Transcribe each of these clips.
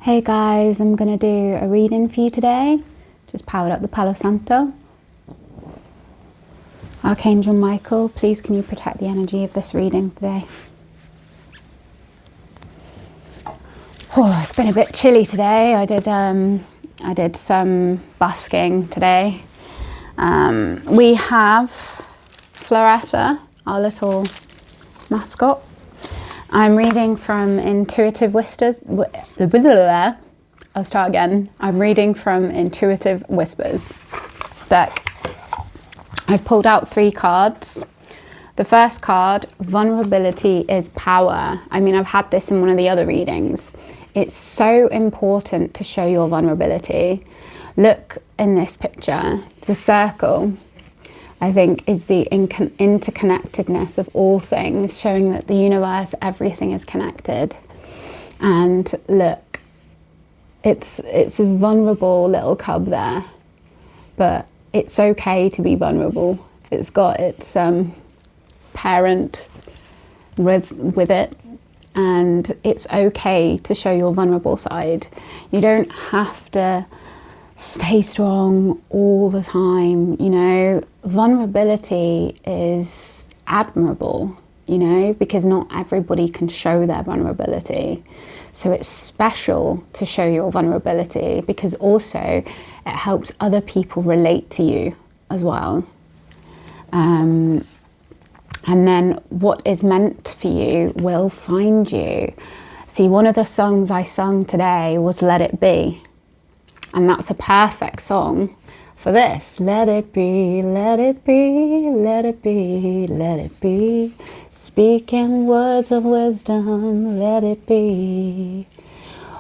Hey guys, I'm going to do a reading for you today. Just powered up the Palo Santo. Archangel Michael, please can you protect the energy of this reading today? Oh, it's been a bit chilly today. I did some busking today. We have Floretta, our little mascot. I'm reading from Intuitive Whispers. I'll start again. I'm reading from Intuitive Whispers deck. I've pulled out 3 cards. The first card, Vulnerability is Power. I mean, I've had this in one of the other readings. It's so important to show your vulnerability. Look in this picture, the circle, I think, is the interconnectedness of all things, showing that the universe, everything is connected. And look, it's a vulnerable little cub there, but it's okay to be vulnerable. It's got its parent with it, and it's okay to show your vulnerable side. You don't have to stay strong all the time, you know. Vulnerability is admirable, you know, because not everybody can show their vulnerability. So it's special to show your vulnerability, because also it helps other people relate to you as well. And then what is meant for you will find you. See, one of the songs I sung today was Let It Be. And that's a perfect song for this. Let it be, let it be, let it be, let it be. Speaking words of wisdom, let it be.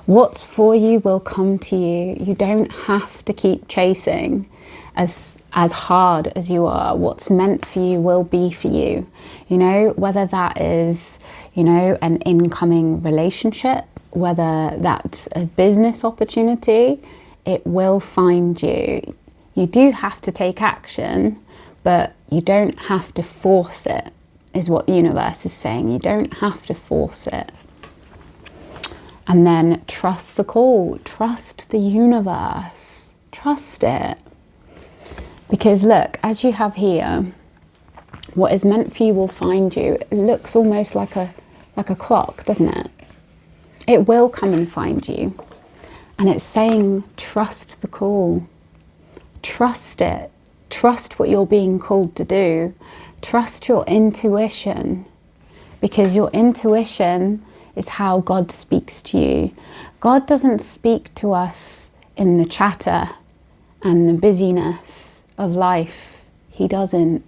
What's for you will come to you. You don't have to keep chasing as hard as you are. What's meant for you will be for you. You know, whether that is, you know, an incoming relationship, whether that's a business opportunity, it will find you. You do have to take action, but you don't have to force it, is what the universe is saying. You don't have to force it. And then trust the call, trust the universe, trust it. Because look, as you have here, what is meant for you will find you. It looks almost like a clock, doesn't it? It will come and find you. And it's saying, trust the call, trust it, trust what you're being called to do, trust your intuition, because your intuition is how God speaks to you. God doesn't speak to us in the chatter and the busyness of life. He doesn't.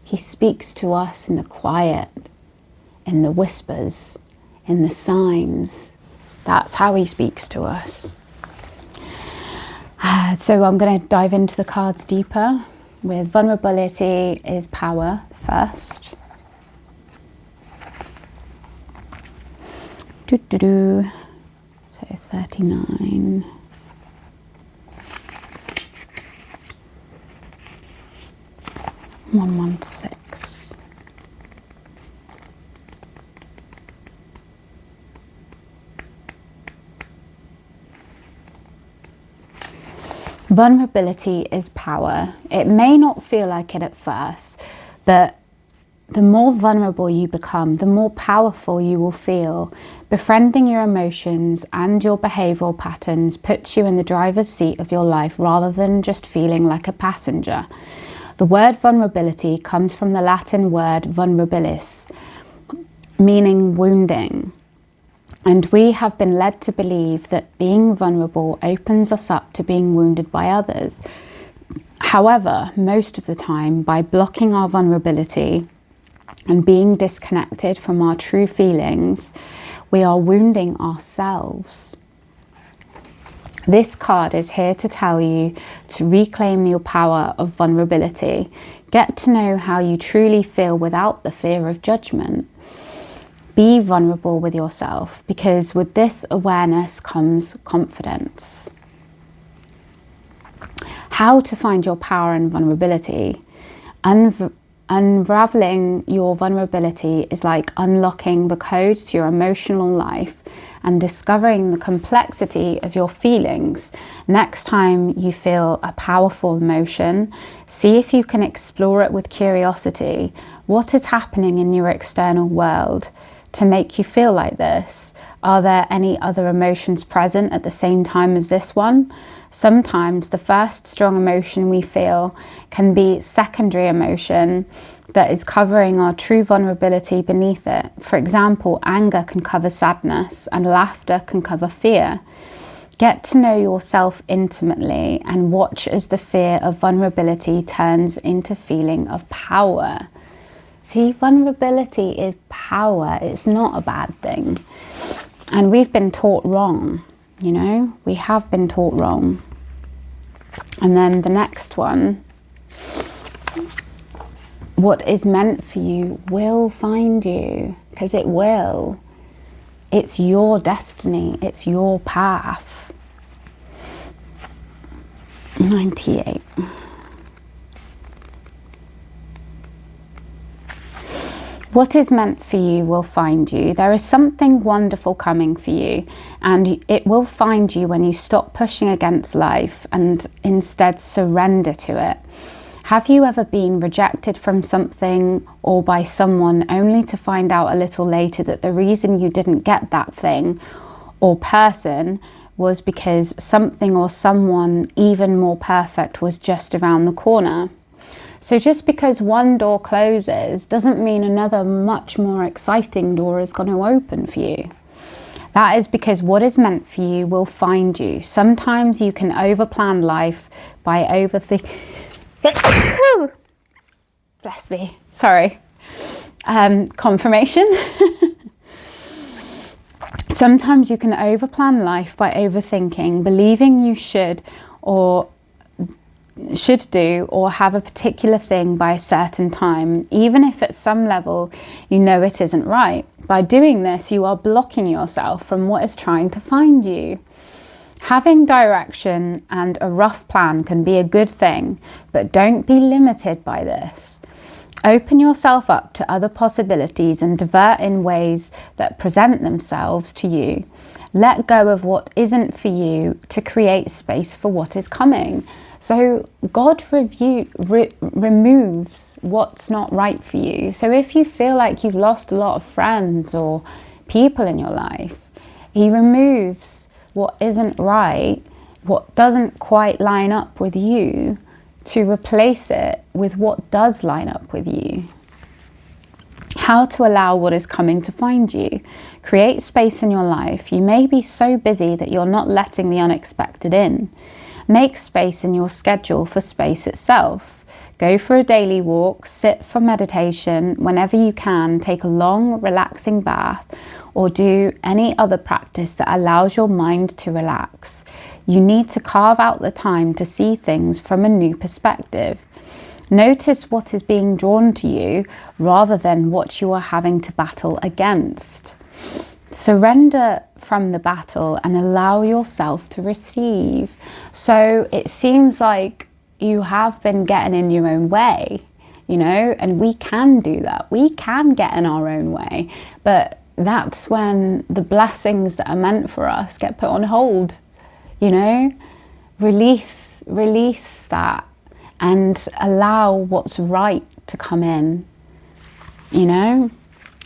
He speaks to us in the quiet, in the whispers, in the signs. That's how he speaks to us. So I'm going to dive into the cards deeper with Vulnerability is Power first. So 39. One, 1, 6. Vulnerability is power. It may not feel like it at first, but the more vulnerable you become, the more powerful you will feel. Befriending your emotions and your behavioral patterns puts you in the driver's seat of your life rather than just feeling like a passenger. The word vulnerability comes from the Latin word vulnerabilis, meaning wounding. And we have been led to believe that being vulnerable opens us up to being wounded by others. However, most of the time, by blocking our vulnerability and being disconnected from our true feelings, we are wounding ourselves. This card is here to tell you to reclaim your power of vulnerability. Get to know how you truly feel without the fear of judgment. Be vulnerable with yourself, because with this awareness comes confidence. How to find your power and vulnerability. Unraveling your vulnerability is like unlocking the codes to your emotional life and discovering the complexity of your feelings. Next time you feel a powerful emotion, see if you can explore it with curiosity. What is happening in your external world to make you feel like this? Are there any other emotions present at the same time as this one? Sometimes the first strong emotion we feel can be secondary emotion that is covering our true vulnerability beneath it. For example, anger can cover sadness and laughter can cover fear. Get to know yourself intimately and watch as the fear of vulnerability turns into feeling of power. See, vulnerability is power. It's not a bad thing. And we've been taught wrong, you know, we have been taught wrong. And then the next one, what is meant for you will find you, because it will. It's your destiny, it's your path. 98. What is meant for you will find you. There is something wonderful coming for you, and it will find you when you stop pushing against life and instead surrender to it. Have you ever been rejected from something or by someone only to find out a little later that the reason you didn't get that thing or person was because something or someone even more perfect was just around the corner? So just because one door closes doesn't mean another much more exciting door is going to open for you. That is because what is meant for you will find you. Sometimes you can overplan life by overthinking. Bless me. Sorry. Confirmation. Sometimes you can overplan life by overthinking, believing you should do or have a particular thing by a certain time, even if at some level you know it isn't right. By doing this, you are blocking yourself from what is trying to find you. Having direction and a rough plan can be a good thing, but don't be limited by this. Open yourself up to other possibilities and divert in ways that present themselves to you. Let go of what isn't for you to create space for what is coming. So God removes what's not right for you. So if you feel like you've lost a lot of friends or people in your life, He removes what isn't right, what doesn't quite line up with you, to replace it with what does line up with you. How to allow what is coming to find you. Create space in your life. You may be so busy that you're not letting the unexpected in. Make space in your schedule for space itself. Go for a daily walk, sit for meditation whenever you can, take a long, relaxing bath, or do any other practice that allows your mind to relax. You need to carve out the time to see things from a new perspective. Notice what is being drawn to you rather than what you are having to battle against. Surrender from the battle and allow yourself to receive. So it seems like you have been getting in your own way, you know, and we can do that. We can get in our own way, but that's when the blessings that are meant for us get put on hold, you know. Release that and allow what's right to come in, you know.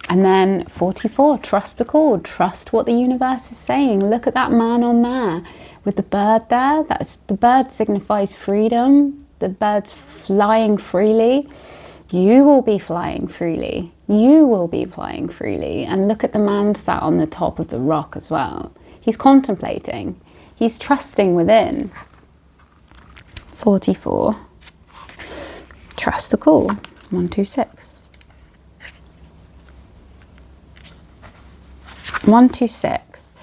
And then 44, trust the call. Trust what the universe is saying. Look at that man on there with the bird there. The bird signifies freedom. The bird's flying freely. You will be flying freely. You will be flying freely. And look at the man sat on the top of the rock as well. He's contemplating. He's trusting within. 44. Trust the call. 126. 126.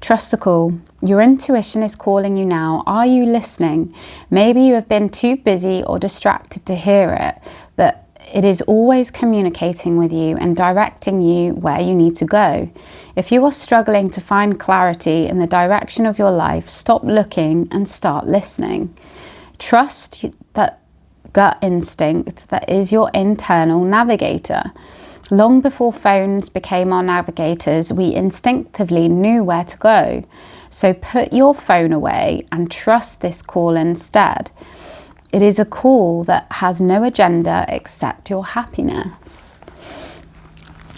Trust the call. Your intuition is calling you now. Are you listening? Maybe you have been too busy or distracted to hear it, but it is always communicating with you and directing you where you need to go. If you are struggling to find clarity in the direction of your life, stop looking and start listening. Trust that gut instinct that is your internal navigator. Long before phones became our navigators, we instinctively knew where to go. So put your phone away and trust this call instead. It is a call that has no agenda except your happiness.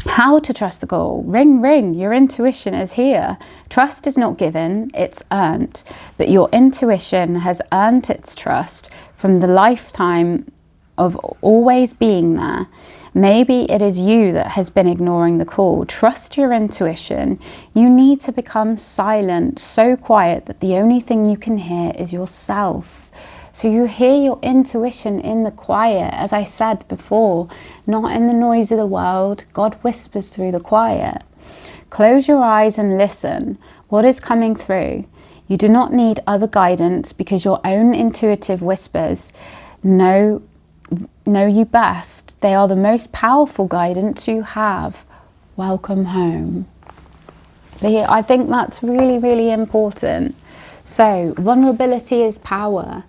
How to trust the call? Ring, ring, your intuition is here. Trust is not given, it's earned. But your intuition has earned its trust from the lifetime of always being there. Maybe it is you that has been ignoring the call. Trust your intuition. You need to become silent, so quiet that the only thing you can hear is yourself. So you hear your intuition in the quiet, as I said before, not in the noise of the world. God whispers through the quiet. Close your eyes and listen. What is coming through? You do not need other guidance because your own intuitive whispers know you best. They are the most powerful guidance you have. Welcome home. See, I think that's really, really important. So, vulnerability is power.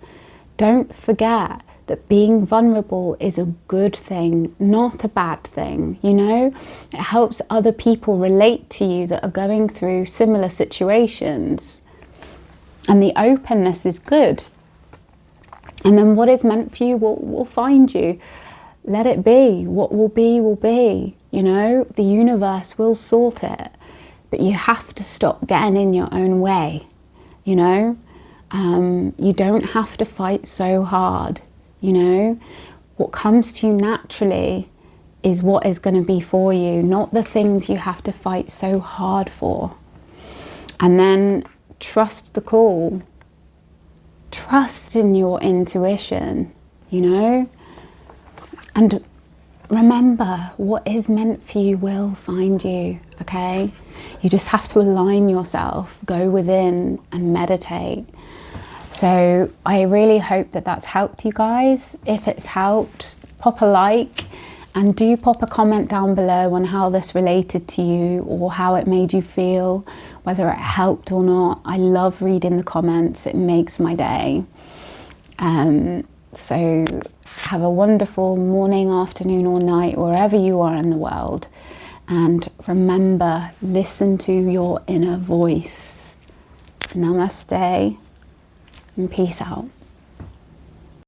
Don't forget that being vulnerable is a good thing, not a bad thing, you know? It helps other people relate to you that are going through similar situations. And the openness is good. And then what is meant for you will find you. Let it be. What will be, you know? The universe will sort it. But you have to stop getting in your own way, you know? You don't have to fight so hard, you know? What comes to you naturally is what is going to be for you, not the things you have to fight so hard for. And then trust the call. Trust in your intuition, you know? And remember, what is meant for you will find you, okay? You just have to align yourself, go within and meditate. So I really hope that that's helped you guys. If it's helped, pop a like and do pop a comment down below on how this related to you or how it made you feel, whether it helped or not. I love reading the comments. It makes my day. So have a wonderful morning, afternoon or night, wherever you are in the world. And remember, listen to your inner voice. Namaste and peace out.